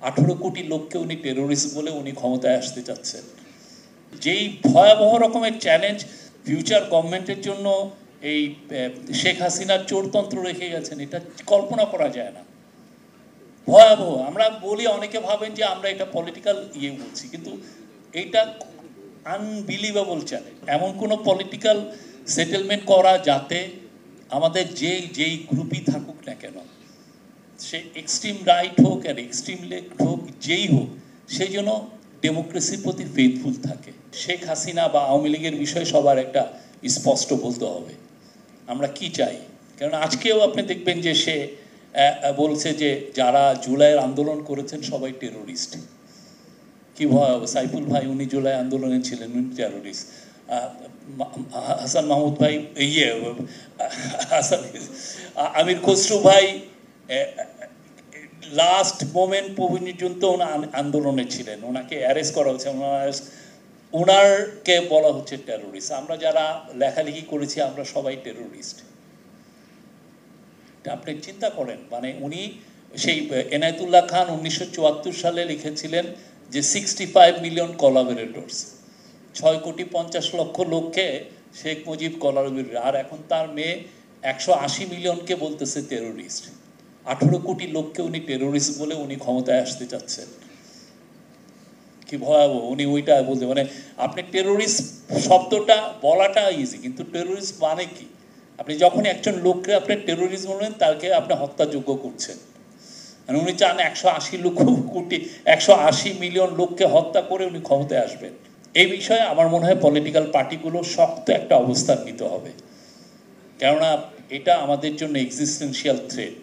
18 কোটি লোককে উনি টেরোরিস্ট বলে উনি ক্ষমতায় আসতে চাচ্ছেন। যেই ভয়াবহ রকমের চ্যালেঞ্জ ফিউচার গভর্নমেন্টের জন্য এই শেখ হাসিনার চোরতন্ত্র রেখে গেছেন, এটা কল্পনা করা যায় না, ভয়াবহ। আমরা বলি, অনেকে ভাবেন যে আমরা এটা পলিটিক্যাল বলছি, কিন্তু এইটা আনবিলিভেবল চ্যালেঞ্জ। এমন কোনো পলিটিক্যাল সেটেলমেন্ট করা যাতে আমাদের যেই গ্রুপই থাকুক না কেন, সে এক্সট্রিম রাইট হোক আর এক্সট্রিম লেফট হোক, যেই হোক, সেই জন্য ডেমোক্রেসির প্রতি ফেথফুল থাকে। শেখ হাসিনা বা আওয়ামী লীগের বিষয়ে সবার একটা স্পষ্ট বলতে হবে আমরা কি চাই। কারণ আজকেও আপনি দেখবেন যে সে বলছে যে যারা জুলাইয়ের আন্দোলন করেছেন সবাই টেরোরিস্ট। কি ভয়াবহ! সাইফুল ভাই উনি জুলাই আন্দোলনে ছিলেন, উনি টেরোরিস্ট। হাসান মাহমুদ ভাই, হাসান আমির খসরু ভাই লাস্ট মোমেন্ট পর্যন্ত আন্দোলনে ছিলেন, ওনাকে অ্যারেস্ট করা হচ্ছে, ওনারকে বলা হচ্ছে টেরোরিস্ট। আমরা যারা লেখালেখি করেছি আমরা সবাই টেরোরিস্ট। আপনি চিন্তা করেন, মানে উনি সেই এনায়েতুল্লাহ খান 1974 সালে লিখেছিলেন যে 65 মিলিয়ন কোলাবোরেটরস, 6,50,00,000 লোককে শেখ মুজিব কোলাবোরেটর, আর এখন তার মেয়ে 180 মিলিয়নকে বলতেছে টেরোরিস্ট। 18 কোটি লোককে উনি টেরোরিস্ট বলে উনি ক্ষমতায় আসতে চাচ্ছেন। কি ভয়াবহ! উনি ওইটা বলতে, মানে আপনি টেরোরিস্ট শব্দটা বলাটা ইজি, কিন্তু টেরোরিস্ট মানে কি? আপনি যখন একজন লোককে আপনি টেরোরিস্ট বলবেন, তাকে আপনি হত্যাযোগ্য করছেন। আর উনি চান 180 মিলিয়ন লোককে হত্যা করে উনি ক্ষমতায় আসবেন। এই বিষয়ে আমার মনে হয় পলিটিক্যাল পার্টিগুলো শক্ত একটা অবস্থান নিতে হবে, কেননা এটা আমাদের জন্য এক্সিস্টেন্সিয়াল থ্রেট।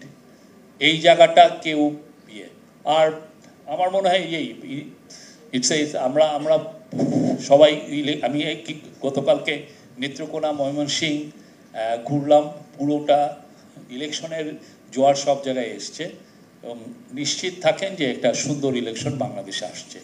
এই জায়গাটা কেউ আর আমার মনে হয় আমরা সবাই, আমি গতকালকে নেত্রকোনা, ময়মনসিংহ ঘুরলাম, পুরোটা ইলেকশনের জোয়ার সব জায়গায় এসছে, এবং নিশ্চিত থাকেন যে একটা সুন্দর ইলেকশন বাংলাদেশে আসছে।